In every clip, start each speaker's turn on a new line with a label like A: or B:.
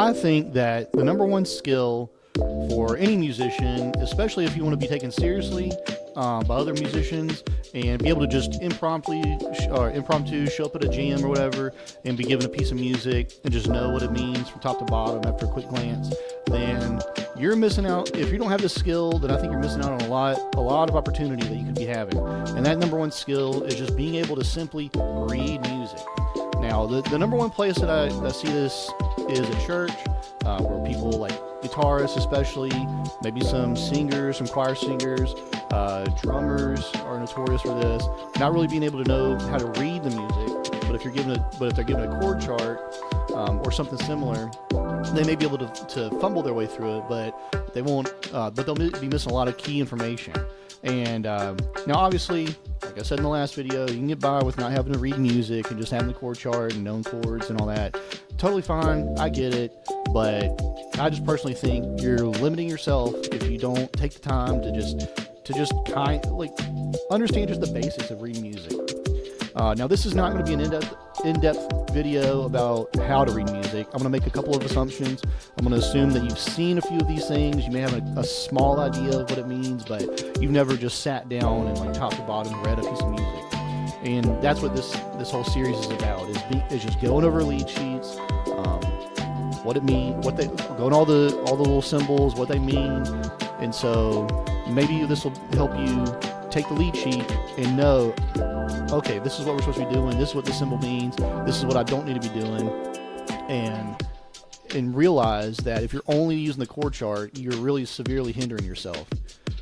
A: I think that the number one skill for any musician, especially if you want to be taken seriously by other musicians and be able to just impromptu show up at a jam or whatever and be given a piece of music and just know what it means from top to bottom after a quick glance, then you're missing out. If you don't have this skill, then I think you're missing out on a lot of opportunity that you could be having. And that number one skill is just being able to simply read music. Now, the number one place that I see this is at church, where people like guitarists especially, maybe some singers, some choir singers, drummers are notorious for this, not really being able to know how to read the music. But if they're given a chord chart or something similar, they may be able to fumble their way through it, but they won't. But they'll be missing a lot of key information. And now, obviously, like I said in the last video, you can get by with not having to read music and just having the chord chart and known chords and all that. Totally fine, I get it, but I just personally think you're limiting yourself if you don't take the time to just understand just the basics of reading music. Now, this is not going to be an in-depth video about how to read music. I'm going to make a couple of assumptions. I'm going to assume that you've seen a few of these things. You may have a small idea of what it means, but you've never just sat down and top to bottom read a piece of music. And that's what this whole series is about, is just going over lead sheets, what it means, going all the little symbols, what they mean. And so maybe this will help you take the lead sheet and know, okay, this is what we're supposed to be doing, this is what this symbol means, this is what I don't need to be doing, and realize that if you're only using the chord chart, you're really severely hindering yourself.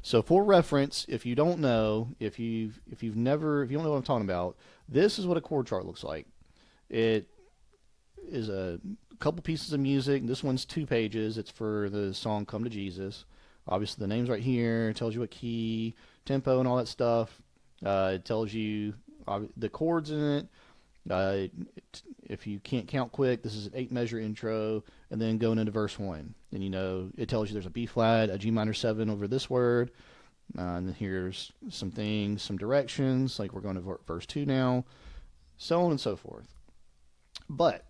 A: So for reference, if you don't know, if you don't know what I'm talking about, this is what a chord chart looks like. It is a couple pieces of music. This one's 2 pages. It's for the song Come to Jesus. Obviously the name's right here. It tells you what key, tempo, and all that stuff. It tells you the chords in it. If you can't count quick, this is an 8-measure intro, and then going into verse 1. And it tells you there's a B flat, a G minor 7 over this word. And then here's some things, some directions, like we're going to verse 2 now, so on and so forth. But,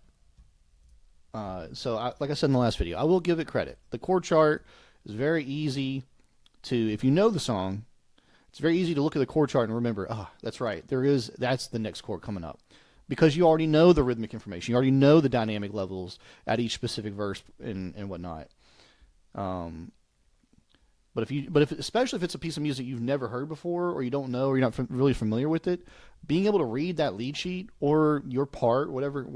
A: like I said in the last video, I will give it credit. The chord chart is very easy if you know the song, it's very easy to look at the chord chart and remember, that's right, that's the next chord coming up. Because you already know the rhythmic information. You already know the dynamic levels at each specific verse and whatnot. Especially if it's a piece of music you've never heard before, or you don't know, or you're not really familiar with it, being able to read that lead sheet or your part, whatever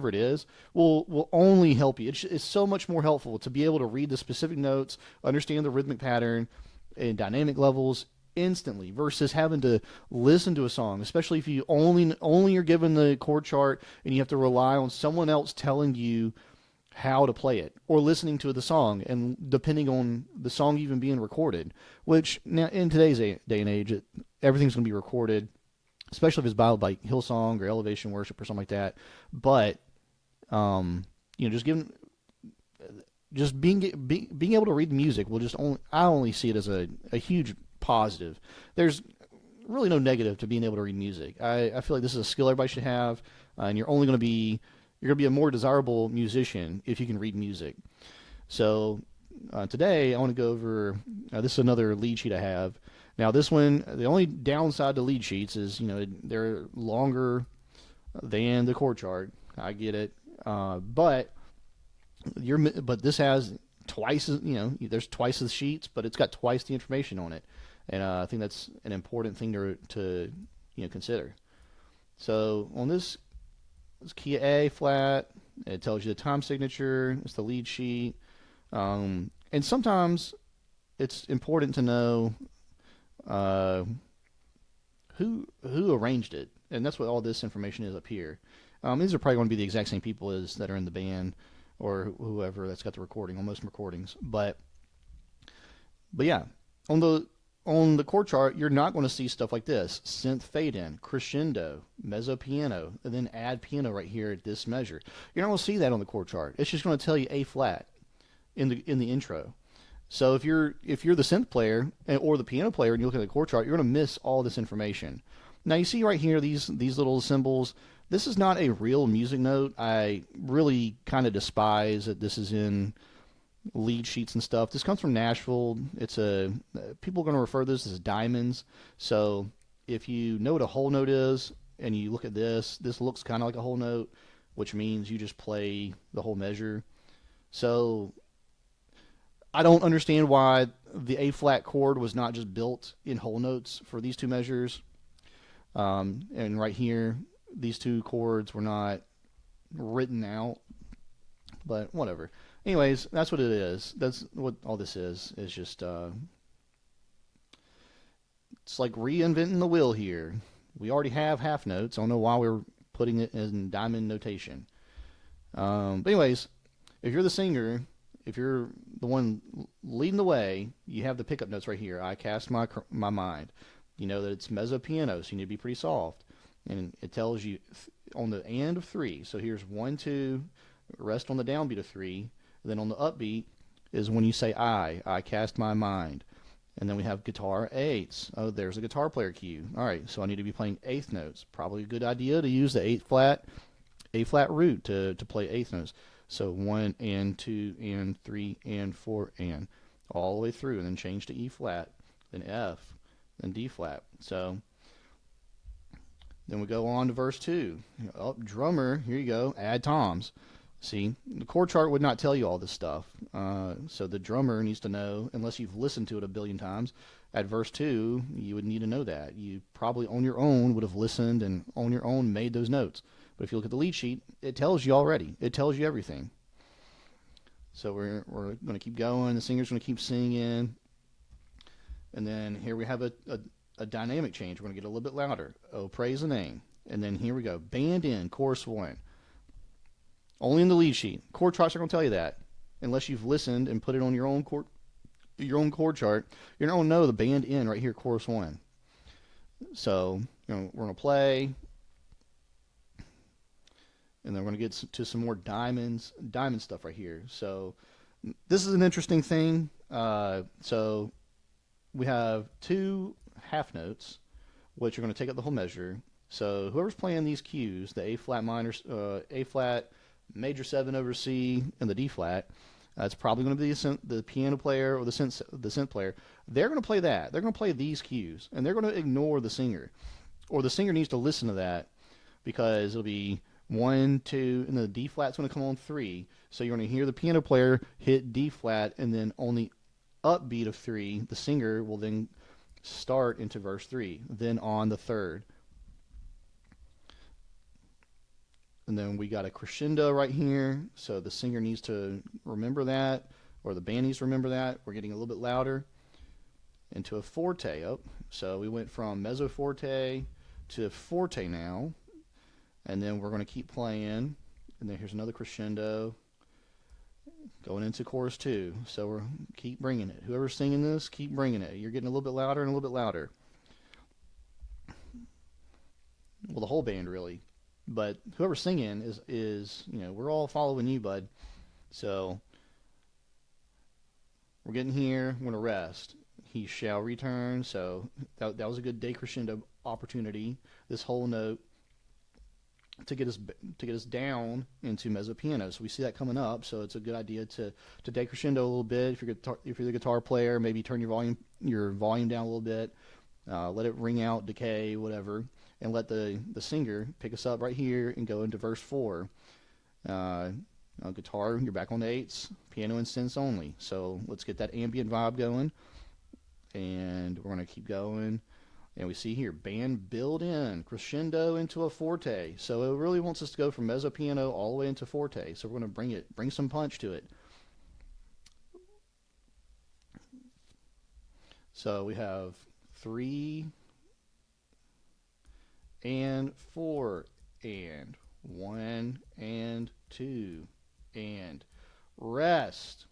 A: it is, will only help you. It's so much more helpful to be able to read the specific notes, understand the rhythmic pattern and dynamic levels instantly, versus having to listen to a song, especially if you only are given the chord chart and you have to rely on someone else telling you how to play it, or listening to the song, and depending on the song even being recorded, which now in today's day and age, everything's going to be recorded, especially if it's by like Hillsong or Elevation Worship or something like that. But just being able to read the music will I only see it as a huge positive. There's really no negative to being able to read music. I feel like this is a skill everybody should have, and you're going to be a more desirable musician if you can read music. So today I want to go over, this is another lead sheet I have. Now this one, the only downside to lead sheets is, they're longer than the chord chart. I get it. But this has twice as, there's twice the sheets, but it's got twice the information on it. And I think that's an important thing to consider. So on this key A flat, it tells you the time signature, it's the lead sheet. And sometimes it's important to know who arranged it. And that's what all this information is up here. These are probably going to be the exact same people as that are in the band, or whoever that's got the recording on most recordings. But yeah, on the chord chart, you're not going to see stuff like this: synth fade in, crescendo, mezzo piano, and then add piano right here at this measure. You're not going to see that on the chord chart. It's just going to tell you A flat in the intro. So if you're the synth player or the piano player and you look at the chord chart, you're going to miss all this information. Now you see right here these little symbols. This is not a real music note. I really kind of despise that this is in lead sheets and stuff. This comes from Nashville. It's a people are going to refer to this as diamonds. So if you know what a whole note is and you look at this, this looks kind of like a whole note, which means you just play the whole measure. So I don't understand why the A flat chord was not just built in whole notes for these two measures. And right here, these two chords were not written out, but whatever. Anyways, that's what it is. That's what all this is just, it's like reinventing the wheel here. We already have half notes. I don't know why we're putting it in diamond notation. But anyways, if you're the singer, if you're the one leading the way, you have the pickup notes right here. I cast my mind. You know that it's mezzo piano, so you need to be pretty soft. And it tells you on the and of 3. So here's 1, 2, rest on the downbeat of 3. And then on the upbeat is when you say I cast my mind. And then we have guitar 8s. Oh, there's a guitar player cue. All right, so I need to be playing 8th notes. Probably a good idea to use the A flat root to play 8th notes. So 1 and 2 and 3 and 4 and all the way through, and then change to E flat, then F, then D flat. So then we go on to verse 2. Oh, drummer, here you go, add toms. See, the chord chart would not tell you all this stuff. So the drummer needs to know, unless you've listened to it a billion times, at verse 2, you would need to know that. You probably on your own would have listened and on your own made those notes. But if you look at the lead sheet, it tells you already. It tells you everything. So we're going to keep going. The singer's going to keep singing. And then here we have a dynamic change. We're going to get a little bit louder. Oh, praise the name. And then here we go. Band in, chorus 1. Only in the lead sheet. Chord charts are going to tell you that. Unless you've listened and put it on your own chord chart, you're not going to know the band in right here, chorus 1. So, we're going to play. And then we're going to get to some more diamond stuff right here. So this is an interesting thing. So we have 2 half notes, which are going to take up the whole measure. So whoever's playing these cues, the A flat minor, A flat, major 7 over C, and the D flat, it's probably going to be the piano player or the synth player. They're going to play that. They're going to play these cues, and they're going to ignore the singer, or the singer needs to listen to that because it'll be 1, 2, and the D flat's going to come on 3. So you're going to hear the piano player hit D flat, and then on the upbeat of 3, the singer will then start into verse 3, then on the 3rd. And then we got a crescendo right here, so the singer needs to remember that, or the band needs to remember that. We're getting a little bit louder into a forte. Oh, so we went from mezzo forte to forte now. And then we're going to keep playing. And then here's another crescendo going into chorus 2. So we're keep bringing it. Whoever's singing this, keep bringing it. You're getting a little bit louder and a little bit louder. Well, the whole band really. But whoever's singing is we're all following you, bud. So we're getting here. We're going to rest. He shall return. So that was a good decrescendo opportunity. This whole note. To get us down into mezzo piano, so we see that coming up. So it's a good idea to decrescendo a little bit. If you're the guitar player, maybe turn your volume down a little bit, let it ring out, decay, whatever, and let the singer pick us up right here and go into verse 4. Guitar, you're back on the 8s, piano and synths only. So let's get that ambient vibe going, and we're going to keep going. And we see here, band build in, crescendo into a forte. So it really wants us to go from mezzo piano all the way into forte. So we're going to bring some punch to it. So we have 3 and 4 and 1 and 2 and rest.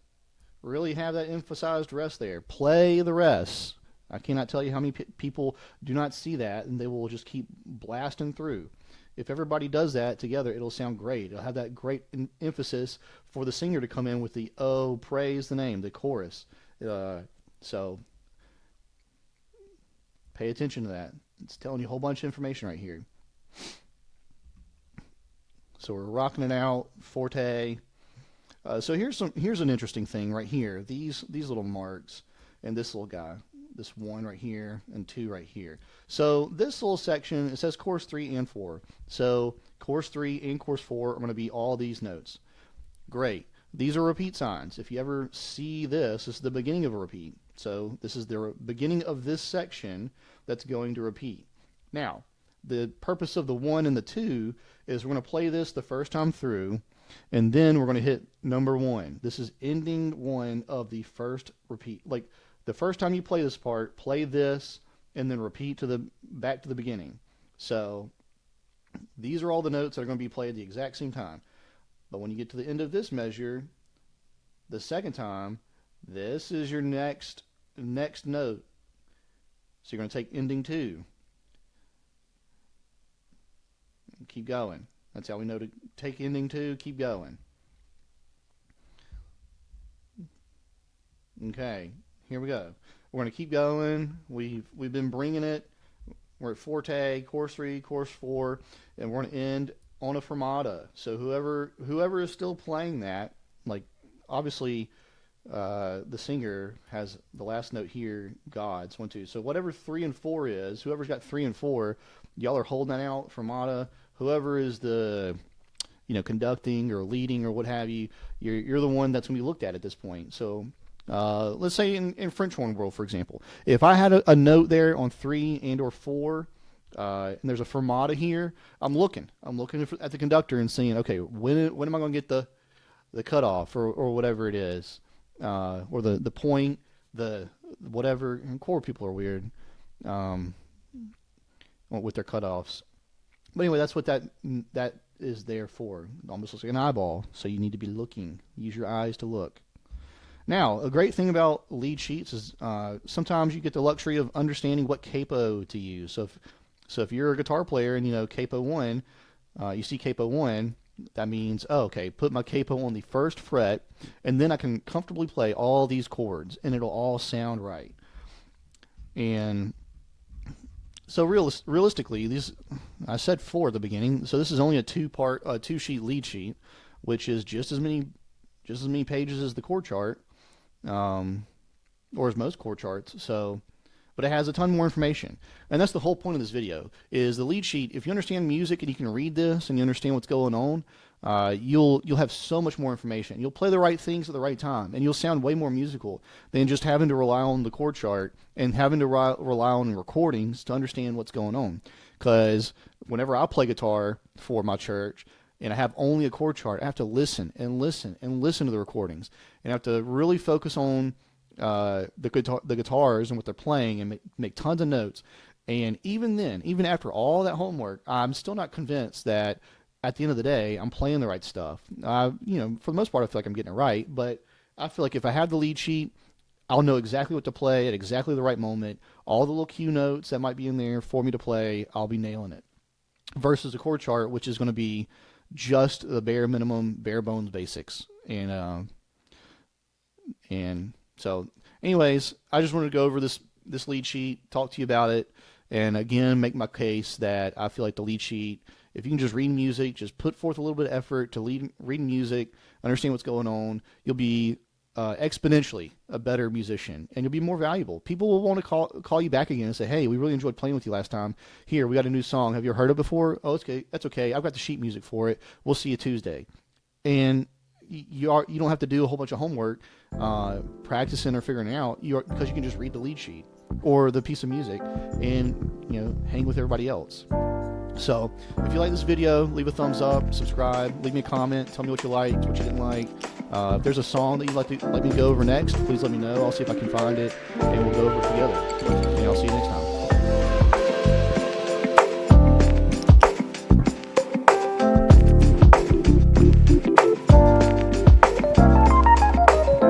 A: Really have that emphasized rest there. Play the rest. I cannot tell you how many people do not see that, and they will just keep blasting through. If everybody does that together, it'll sound great. It'll have that great emphasis for the singer to come in with the "Oh, praise the name," the chorus. So pay attention to that. It's telling you a whole bunch of information right here. So we're rocking it out, forte. So here's an interesting thing right here. These little marks and this little guy, this 1 right here and 2 right here. So this little section, it says chorus 3 and 4. So chorus 3 and chorus 4 are going to be all these notes. Great. These are repeat signs. If you ever see this is the beginning of a repeat. So this is the beginning of this section that's going to repeat. Now, the purpose of the 1 and the 2 is we're going to play this the first time through, and then we're going to hit number 1. This is ending 1 of the first repeat. Like the first time you play this part, play this, and then repeat back to the beginning. So these are all the notes that are going to be played at the exact same time. But when you get to the end of this measure, the second time, this is your next note. So you're going to take ending 2. Keep going. That's how we know to take ending 2, keep going. Okay, here we go. We're going to keep going. We've been bringing it. We're at forte, chorus 3, chorus 4, and we're going to end on a fermata. So whoever is still playing that, like obviously the singer has the last note here, God's 1, 2. So whatever 3 and 4 is, whoever's got 3 and 4, y'all are holding that out, fermata. Whoever is the conducting or leading or what have you, you're the one that's going to be looked at this point. So let's say in French horn world, for example, if I had a note there on 3 and or 4, and there's a fermata here, I'm looking at the conductor and saying, okay, when am I going to get the cutoff or whatever it is, or the point, the whatever. And chord people are weird with their cutoffs. But anyway, that's what that is there for. It almost looks like an eyeball, so you need to be looking. Use your eyes to look. Now, a great thing about lead sheets is sometimes you get the luxury of understanding what capo to use. So if you're a guitar player and capo 1, you see capo 1, that means, oh, okay, put my capo on the first fret, and then I can comfortably play all these chords, and it'll all sound right. And so realistically, these, I said 4 at the beginning, so this is only a 2-sheet lead sheet, which is just as many pages as the chord chart, or as most chord charts. So, but it has a ton more information, and that's the whole point of this video. Is the lead sheet. If you understand music and you can read this and you understand what's going on, you'll have so much more information. You'll play the right things at the right time, and you'll sound way more musical than just having to rely on the chord chart and having to rely on recordings to understand what's going on. Because whenever I play guitar for my church and I have only a chord chart, I have to listen and listen and listen to the recordings, and I have to really focus on the guitars and what they're playing and make tons of notes. And even then, even after all that homework, I'm still not convinced that at the end of the day I'm playing the right stuff. For the most part I feel like I'm getting it right, but I feel like if I have the lead sheet, I'll know exactly what to play at exactly the right moment. All the little cue notes that might be in there for me to play, I'll be nailing it. Versus a chord chart, which is going to be just the bare minimum, bare bones basics. And so, anyways, I just wanted to go over this lead sheet, talk to you about it, and again, make my case that I feel like the lead sheet, if you can just read music, just put forth a little bit of effort to read music, understand what's going on, you'll be exponentially a better musician, and you'll be more valuable. People will want to call you back again and say, hey, we really enjoyed playing with you last time. Here, we got a new song. Have you ever heard it before? Oh, okay, that's okay. I've got the sheet music for it. We'll see you Tuesday. And you don't have to do a whole bunch of homework practicing or figuring it out, because you can just read the lead sheet or the piece of music and hang with everybody else. So if you like this video, leave a thumbs up, subscribe, leave me a comment, tell me what you liked, what you didn't like. If there's a song that you'd like me to go over next, please let me know. I'll see if I can find it, and we'll go over it together. And I'll see you next time.